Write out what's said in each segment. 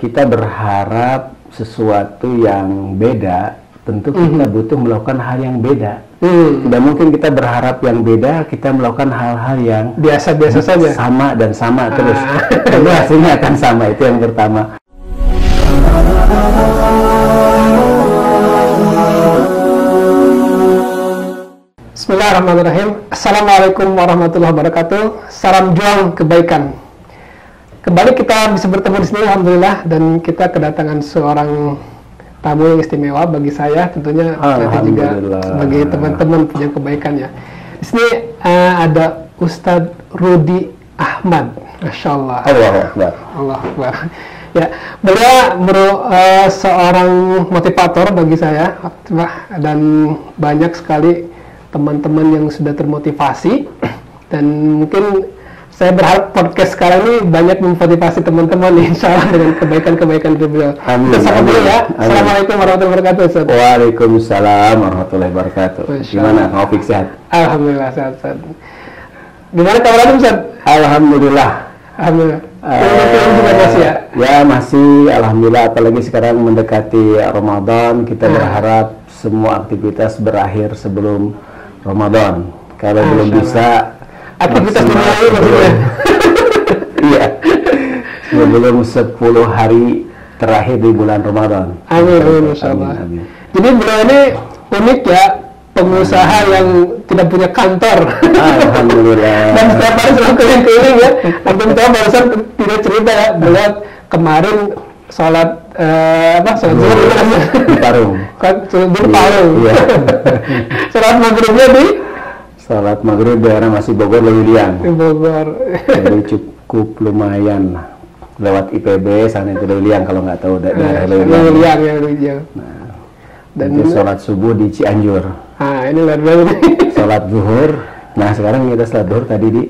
kita berharap sesuatu yang beda, tentu kita butuh melakukan hal yang beda. Tidak mungkin kita berharap yang beda, kita melakukan hal-hal yang biasa-biasa saja, sama dan sama terus. Tentu hasilnya akan sama, itu yang pertama. Bismillahirrahmanirrahim. Assalamualaikum warahmatullahi wabarakatuh. Salam juang kebaikan. Kembali kita bisa bertemu di sini, alhamdulillah, dan kita kedatangan seorang tamu yang istimewa bagi saya, tentunya nanti juga bagi teman-teman punya kebaikan ya. Di sini ada Ustadz Rudy Ahmad, Masya Allah. Allahu Akbar. Allah Akbar. Ya, beliau seorang motivator bagi saya, dan banyak sekali teman-teman yang sudah termotivasi, dan mungkin saya berharap podcast sekarang ini banyak memotivasi teman-teman, insya Allah, dengan kebaikan-kebaikan beliau. Amin. Ya. Assalamualaikum warahmatullahi wabarakatuh, Ustaz. Waalaikumsalam warahmatullahi wabarakatuh. Gimana, Taufik, sehat? Alhamdulillah sehat. Gimana kabarnya, Ustaz? Alhamdulillah. Alhamdulillah. Ya masih, alhamdulillah. Apalagi sekarang mendekati Ramadan, kita berharap semua aktivitas berakhir sebelum Ramadan. Kalau belum bisa, aktivitas duniawi maksudnya. Iya. Sebelum 10 hari terakhir di bulan Ramadan. Amin, Masya Allah. Amin. Jadi beliau ini unik ya, pengusaha yang tidak punya kantor. Alhamdulillah. Dan setiap hari selalu keliling-keliling ya. Antum tahu barusan tidak cerita ya, beliau kemarin sholat zuhur di Parung. Sholat Parung. Iya. Sholat maghribnya di Salat maghrib daerah masih Bogor, Lewiliang. Di Bogor. Jadi cukup lumayan lewat IPB sana itu Lewiliang, kalau nggak tahu daerah Lewiliang ya, Lewiliang. Nah, dan itu sholat subuh di Cianjur. Ah, ini luar biasa. Sholat zuhur. Nah sekarang kita sholat zuhur tadi di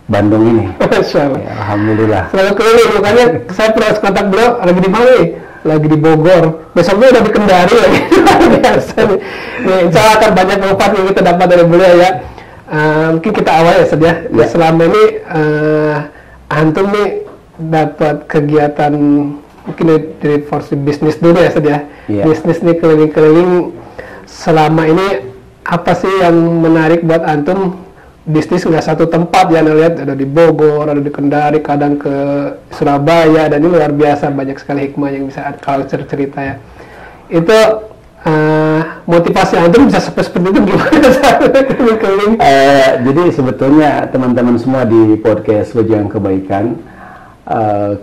Bandung ini. Masya Allah. Ya, alhamdulillah. Selalu keliling, makanya saya pernah kontak beliau lagi di mana nih? Lagi di Bogor. Besoknya udah di Kendari lagi. Biasa nih. Insya Allah akan banyak manfaat yang kita dapat dari beliau ya. Mungkin kita awal ya, Ustaz ya. Selama ini antum nih dapat kegiatan mungkin dari porsi bisnis dulu ya, Ustaz ya. Bisnis nih keliling-keliling. Selama ini apa sih yang menarik buat antum? Bisnis nggak satu tempat ya, lihat ada di Bogor, ada di Kendari, kadang ke Surabaya, dan ini luar biasa banyak sekali hikmah yang bisa kalau cerita ya. Itu motivasi antum bisa seperti itu gimana saat keliling? Jadi sebetulnya teman-teman semua di podcast Pejuang Kebaikan,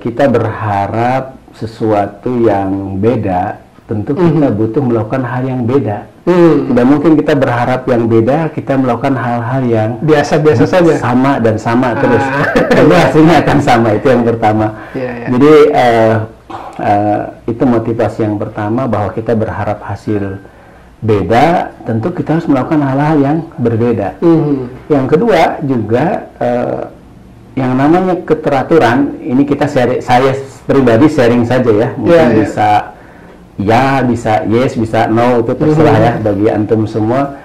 kita berharap sesuatu yang beda, tentu kita butuh melakukan hal yang beda. Tidak mungkin kita berharap yang beda, kita melakukan hal-hal yang biasa-biasa saja, sama dan sama terus. Tentu hasilnya akan sama, itu yang pertama. Jadi itu motivasi yang pertama, bahwa kita berharap hasil beda, tentu kita harus melakukan hal-hal yang berbeda. Yang kedua juga yang namanya keteraturan, ini saya pribadi sharing saja ya, mungkin bisa ya, bisa yes, bisa no, itu terserah ya bagi antum semua.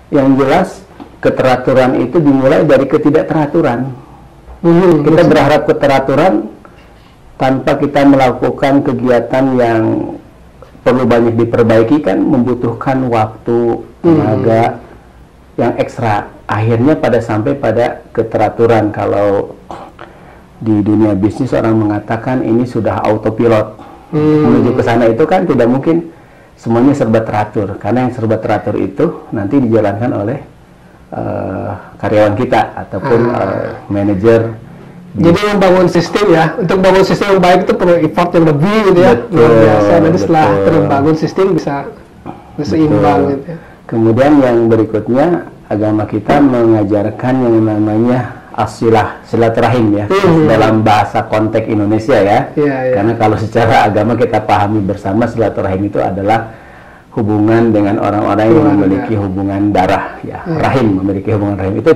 Yang jelas keteraturan itu dimulai dari ketidakteraturan. Kita berharap keteraturan tanpa kita melakukan kegiatan yang perlu banyak diperbaiki, kan membutuhkan waktu, tenaga yang ekstra. Akhirnya sampai pada keteraturan. Kalau di dunia bisnis orang mengatakan ini sudah autopilot. Menuju ke sana itu kan tidak mungkin semuanya serba teratur, karena yang serba teratur itu nanti dijalankan oleh karyawan kita ataupun manajer. Jadi membangun sistem ya, untuk bangun sistem yang baik itu perlu effort yang lebih gitu ya. Luar biasa. Nanti setelah terbangun sistem bisa seimbang gitu ya. Kemudian yang berikutnya, agama kita mengajarkan yang namanya silaturahim ya, dalam bahasa konteks Indonesia ya. Karena kalau secara agama kita pahami bersama, silaturahim itu adalah hubungan dengan orang-orang yang memiliki hubungan darah ya. Rahim, memiliki hubungan rahim, itu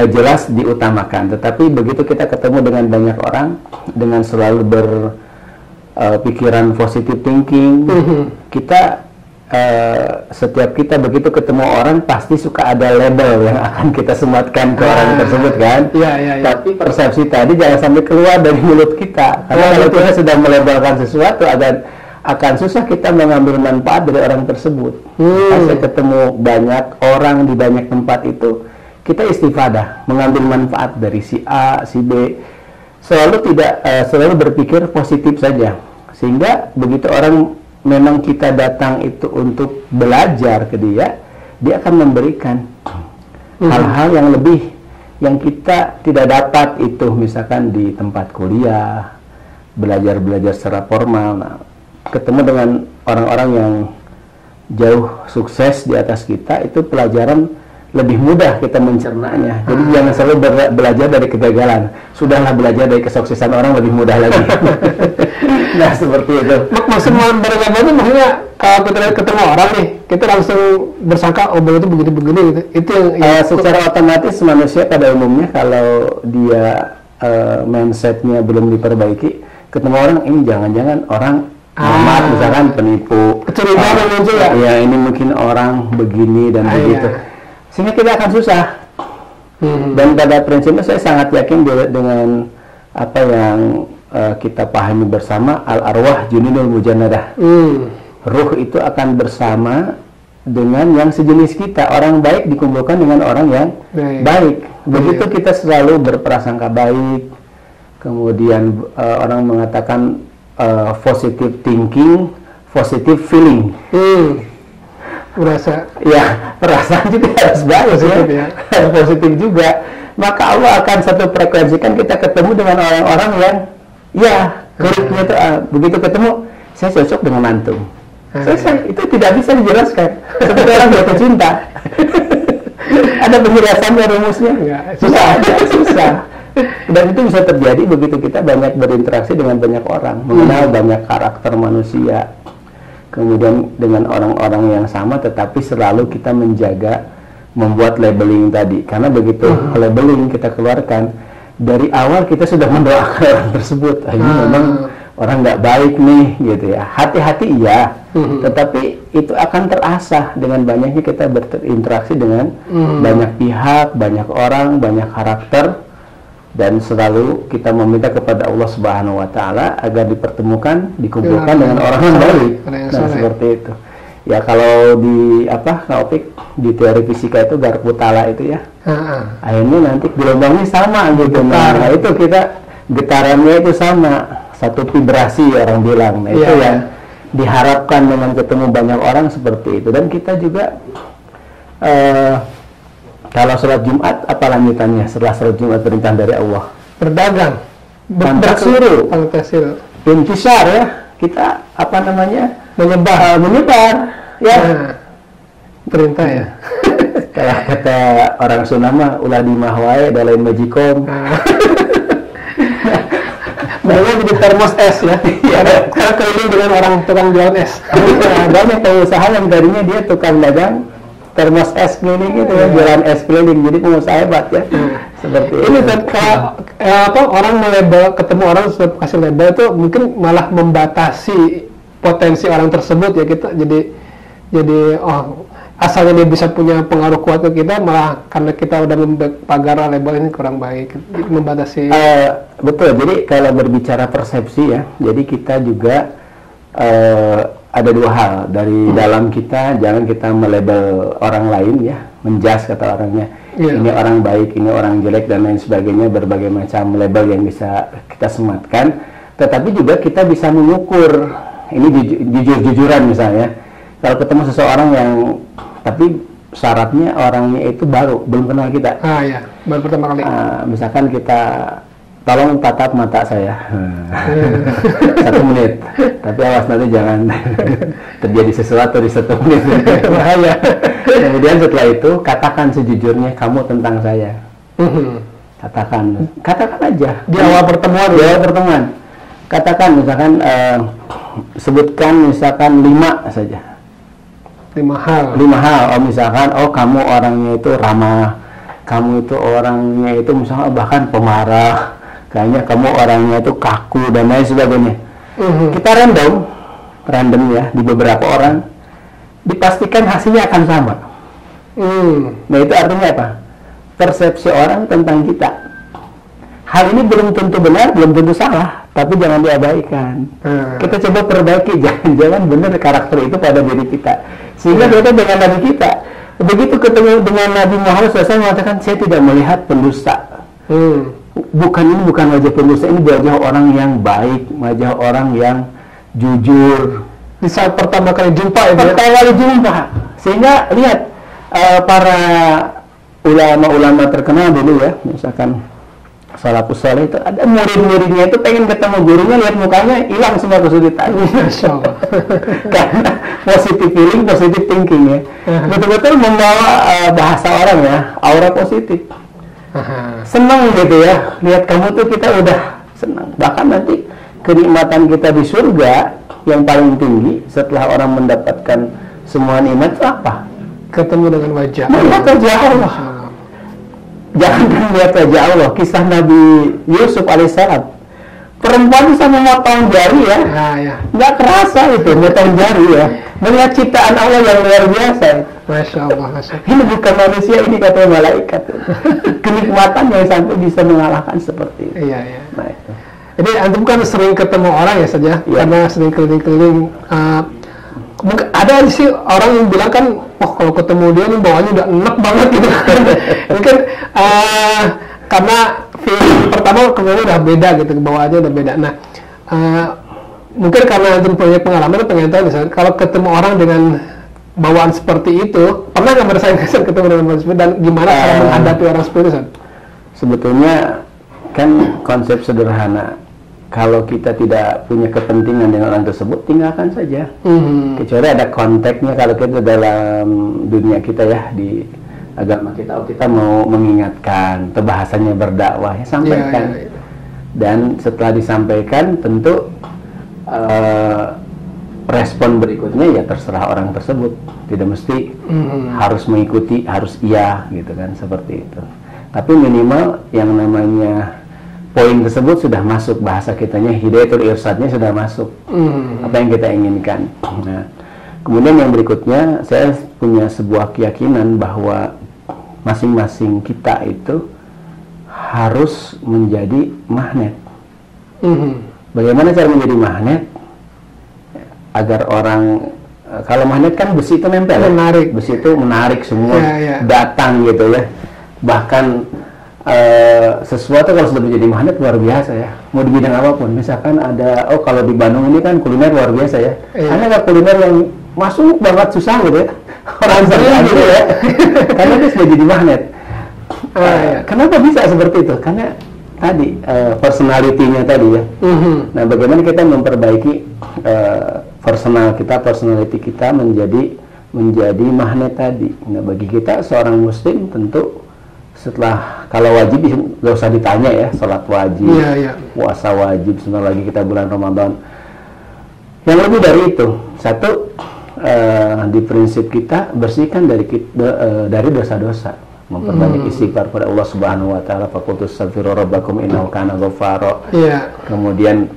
jelas diutamakan. Tetapi begitu kita ketemu dengan banyak orang dengan selalu berpikiran positive thinking, kita setiap kita begitu ketemu orang pasti suka ada label yang akan kita sematkan ke orang tersebut kan. Iya. Tapi persepsi tadi jangan sampai keluar dari mulut kita. Karena kalau kita sudah melabelkan sesuatu akan susah kita mengambil manfaat dari orang tersebut. Saya ketemu banyak orang di banyak tempat itu, kita istifadah, mengambil manfaat dari si A, si B. Selalu berpikir positif saja. Sehingga begitu orang memang kita datang itu untuk belajar ke dia akan memberikan hal-hal yang lebih yang kita tidak dapat itu, misalkan di tempat kuliah, belajar secara formal. Nah, ketemu dengan orang-orang yang jauh sukses di atas kita, itu pelajaran lebih mudah kita mencernanya. Jadi jangan selalu belajar dari kegagalan. Sudahlah belajar dari kesuksesan orang lebih mudah lagi. Nah, seperti itu. Maksudnya beragama itu maksudnya kalau kita ketemu orang nih, kita langsung bersangka oh itu begini gitu. Itu yang secara otomatis manusia pada umumnya kalau dia mindsetnya belum diperbaiki, ketemu orang ini jangan-jangan orang misalkan penipu. Kecurigaan muncul ya? Ya ini mungkin orang begini dan begitu. Iya. Sehingga kita akan susah. Dan pada prinsipnya saya sangat yakin dengan apa yang kita pahami bersama, al-arwah junudul mujannadah. Ruh itu akan bersama dengan yang sejenis kita. Orang baik dikumpulkan dengan orang yang baik. Begitu kita selalu berprasangka baik. Kemudian orang mengatakan positive thinking, positive feeling. Perasaan juga harus baik ya. Positif juga. Maka Allah akan satu frekuensikan kita ketemu dengan orang-orang yang kulitnya itu begitu ketemu, saya cocok dengan antum. Selesai. Itu tidak bisa dijelaskan. Seperti orang jatuh cinta. Ada penjelasannya, rumusnya? Susah. Dan itu bisa terjadi begitu kita banyak berinteraksi dengan banyak orang, mengenal banyak karakter manusia. Kemudian dengan orang-orang yang sama, tetapi selalu kita menjaga membuat labeling tadi. Karena begitu labeling kita keluarkan, dari awal kita sudah mendoakan orang tersebut. Ini memang orang nggak baik nih, gitu ya. Hati-hati iya, tetapi itu akan terasah dengan banyaknya kita berinteraksi dengan banyak pihak, banyak orang, banyak karakter. Dan selalu kita meminta kepada Allah Subhanahu wa Ta'ala agar dikumpulkan dengan orang yang baik. Nah, seperti itu. Ya kalau di di teori fisika itu Garputala itu ya. Akhirnya nanti gelombangnya sama gitu. Nah, itu kita getarannya itu sama, satu vibrasi orang bilang. Nah, itu yang diharapkan dengan ketemu banyak orang seperti itu. Dan kita juga kalau sholat Jumat, apa lanjutannya setelah sholat Jumat perintah dari Allah? Berdagang. Bertasiru. Intisar ya. Kita menyebar. Ya. Perintah ya. Kalau kata orang Sunda mah ulah di mahwae dalain majikom. Banyak jadi termos es ya. Karena keliling dengan orang tukang jualan es. Banyak pengusaha yang tadinya dia tukang dagang termos es keliling gitu ya, jualan es keliling, jadi pengusaha hebat ya. Seperti ini kalau orang ketemu orang sudah kasih label itu mungkin malah membatasi potensi orang tersebut ya. Kita jadi asalnya dia bisa punya pengaruh kuat ke kita, malah karena kita udah pagar label ini kurang baik, membatasi. Betul, jadi kalau berbicara persepsi ya, jadi kita juga ada dua hal dari dalam kita. Jangan kita melabel orang lain ya, menjudge kata orangnya, ini orang baik, ini orang jelek dan lain sebagainya, berbagai macam label yang bisa kita sematkan. Tetapi juga kita bisa mengukur, ini jujur-jujuran misalnya, kalau ketemu seseorang yang tapi syaratnya orangnya itu belum kenal kita, baru pertama kali, misalkan kita tolong tatap mata saya 1 menit, tapi awas nanti jangan terjadi sesuatu di 1 menit, bahaya. Kemudian setelah itu katakan sejujurnya kamu tentang saya. Katakan aja di awal pertemuan. Katakan misalkan sebutkan misalkan 5 saja. 5 hal. Misalkan kamu orangnya itu ramah, kamu itu orangnya itu misalnya bahkan pemarah, kayaknya kamu orangnya itu kaku dan lain sebagainya. Kita random ya di beberapa orang. dipastikan hasilnya akan sama. Nah itu artinya apa? Persepsi orang tentang kita. Hal ini belum tentu benar, belum tentu salah, tapi jangan diabaikan. Kita coba perbaiki, jangan-jangan benar karakter itu pada diri kita. Sehingga kita dengan Nabi kita, begitu ketemu dengan Nabi Muhammad SAW mengatakan, saya tidak melihat pendusta. Bukan wajah pendusta, ini wajah orang yang baik, wajah orang yang jujur. Di saat pertama kali jumpa ya? Pertama kali jumpa. Sehingga lihat, para ulama-ulama terkenal dulu ya, misalkan salafus saleh itu ada murid-muridnya itu pengen ketemu gurunya, lihat mukanya hilang semua kesulitan. Masya Allah. Karena positive feeling, positive thinking ya. Betul-betul membawa bahasa orang ya, aura positif. Senang gitu ya, lihat kamu tuh kita udah senang. Bahkan nanti kenikmatan kita di surga yang paling tinggi setelah orang mendapatkan semua nikmat itu apa? Ketemu dengan wajah. Melihat wajah Allah. Jangan melihat wajah Allah. Kisah Nabi Yusuf alaihissalam, perempuan bisa memotong jari ya, nggak kerasa itu memotong jari ya. Melihat ciptaan Allah yang luar biasa. Masya Allah, Masya Allah. Ini bukan manusia, ini kata malaikat. Kenikmatan yang sampai bisa mengalahkan seperti itu. Iya, iya. Nah, itu. Jadi antum kan sering ketemu orang ya saja, karena sering keliling-keliling. Mungkin ada sih orang yang bilang kan, oh kalau ketemu dia nih bawaannya udah enak banget gitu. Mungkin karena feeling pertama kemudian udah beda gitu, bawaannya udah beda. Nah, mungkin karena antum punya pengalaman, pengen tahu misalnya kalau ketemu orang dengan bawaan seperti itu, pernah nggak bersaing ketemu dengan bawaan seperti itu, dan gimana cara menghadapi orang seperti itu? Sebetulnya kan konsep sederhana. Kalau kita tidak punya kepentingan dengan orang tersebut, tinggalkan saja. Kecuali ada konteksnya, kalau kita dalam dunia kita ya, di agama kita, kita mau mengingatkan, atau bahasanya berdakwah, ya sampaikan. Dan setelah disampaikan, tentu respon berikutnya ya terserah orang tersebut. Tidak mesti harus mengikuti, harus iya, gitu kan, seperti itu. Tapi minimal yang namanya poin tersebut sudah masuk, bahasa kitanya hidayatul irsadnya sudah masuk, apa yang kita inginkan. Nah, kemudian yang berikutnya, saya punya sebuah keyakinan bahwa masing-masing kita itu harus menjadi magnet. Bagaimana cara menjadi magnet? Agar orang, kalau magnet kan besi itu nempel, menarik. Besi itu menarik semua, datang gitu ya. Bahkan sesuatu kalau sudah menjadi magnet luar biasa ya, mau di bidang apapun. Misalkan ada, oh kalau di Bandung ini kan kuliner luar biasa ya, karena kuliner yang masuk banget susah gitu ya, orang sering gitu ya, karena itu sudah jadi magnet. Kenapa bisa seperti itu? Karena tadi personality-nya tadi ya. Nah, bagaimana kita memperbaiki personality kita menjadi magnet tadi. Nah, bagi kita seorang muslim tentu setelah, kalau wajib nggak usah ditanya ya, sholat wajib, puasa wajib, sebentar lagi kita bulan Ramadan. Yang lebih dari itu, satu, di prinsip kita bersihkan dari dosa-dosa, memperbanyak istighfar pada Allah Subhanahu Wa Taala. Faqultu astaghfiru rabbakum innahu kana ghaffara. Kemudian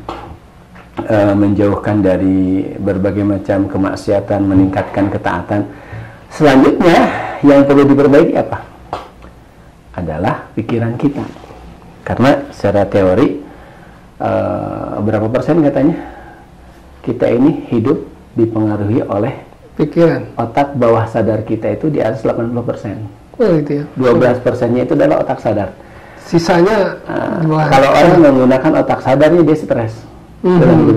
menjauhkan dari berbagai macam kemaksiatan, meningkatkan ketaatan. Selanjutnya yang perlu diperbaiki apa? Adalah pikiran kita, karena secara teori berapa persen katanya kita ini hidup dipengaruhi oleh pikiran. Otak bawah sadar kita itu di atas 80%. Oh itu ya. 12%-nya itu adalah otak sadar. Sisanya kalau orang menggunakan otak sadarnya dia stres.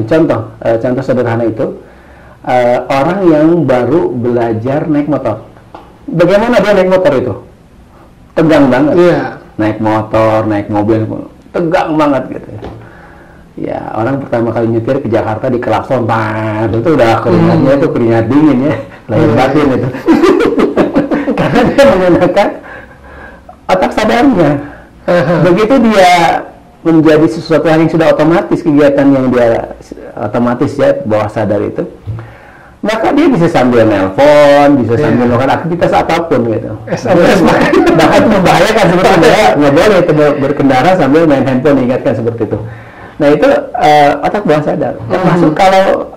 Contoh sederhana itu, orang yang baru belajar naik motor. Bagaimana dia naik motor itu? Tegang banget, naik motor, naik mobil, tegang banget gitu ya. Ya, orang pertama kali nyetir ke Jakarta di klakson, itu udah keringatnya itu keringat dingin ya, lahir batin itu. Karena dia menggunakan otak sadarnya. Begitu dia menjadi sesuatu yang sudah otomatis, kegiatan yang dia otomatis ya, bawah sadar itu, maka dia bisa sambil nelpon, bisa sambil melakukan aktivitas apapun gitu. Bahkan membahayakan sebetulnya, nggak boleh itu berkendara sambil main handphone, ingatkan seperti itu. Nah itu otak bawah sadar. Termasuk kalau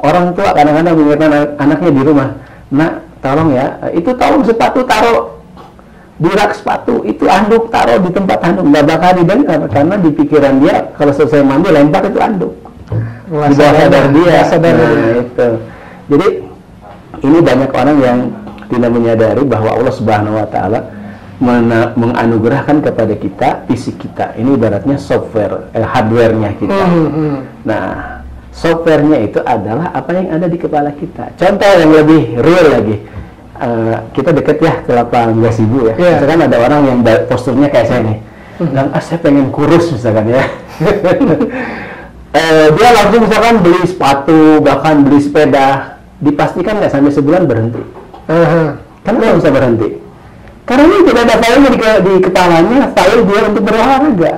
orang tua kadang-kadang mengingatkan anaknya di rumah, nak tolong ya, itu tolong sepatu taruh di rak sepatu, itu anduk taruh di tempat anduk. Nggak bakal didengar karena di pikiran dia kalau selesai mandi lempar itu anduk. Di bawah sadar dia. Itu. Jadi ini banyak orang yang tidak menyadari bahwa Allah Subhanahu Wa Taala menganugerahkan kepada kita fisik kita. Ini ibaratnya software, hardware-nya kita. Nah, software-nya itu adalah apa yang ada di kepala kita. Contoh yang lebih real lagi, kita deket ya ke lapangan gazebo ya. Misalkan ada orang yang posturnya kayak saya nih, bilang, saya pengen kurus misalkan ya. Dia langsung misalkan beli sepatu, bahkan beli sepeda, dipastikan nggak sampai sebulan berhenti. Karena nggak bisa berhenti. Karena ini tidak ada filenya di kepalanya, file dia untuk berolahraga.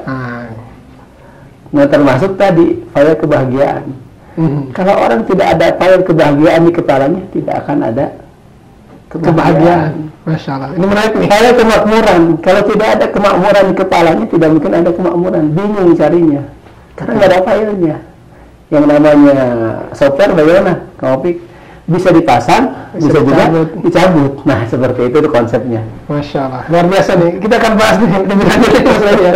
Nah, termasuk tadi file kebahagiaan. Kalau orang tidak ada file kebahagiaan di kepalanya, tidak akan ada kebahagiaan. Masya Allah. Ini menarik nih. File kemakmuran. Kalau tidak ada kemakmuran di kepalanya, tidak mungkin ada kemakmuran. Bingung carinya. Karena nggak ada filenya. Yang namanya software bagaimana? Kamu bisa dipasang, bisa juga dicabut. Nah, seperti itu konsepnya. Masya Allah, luar biasa nih. Kita akan bahas nih lebih lanjut masalahnya.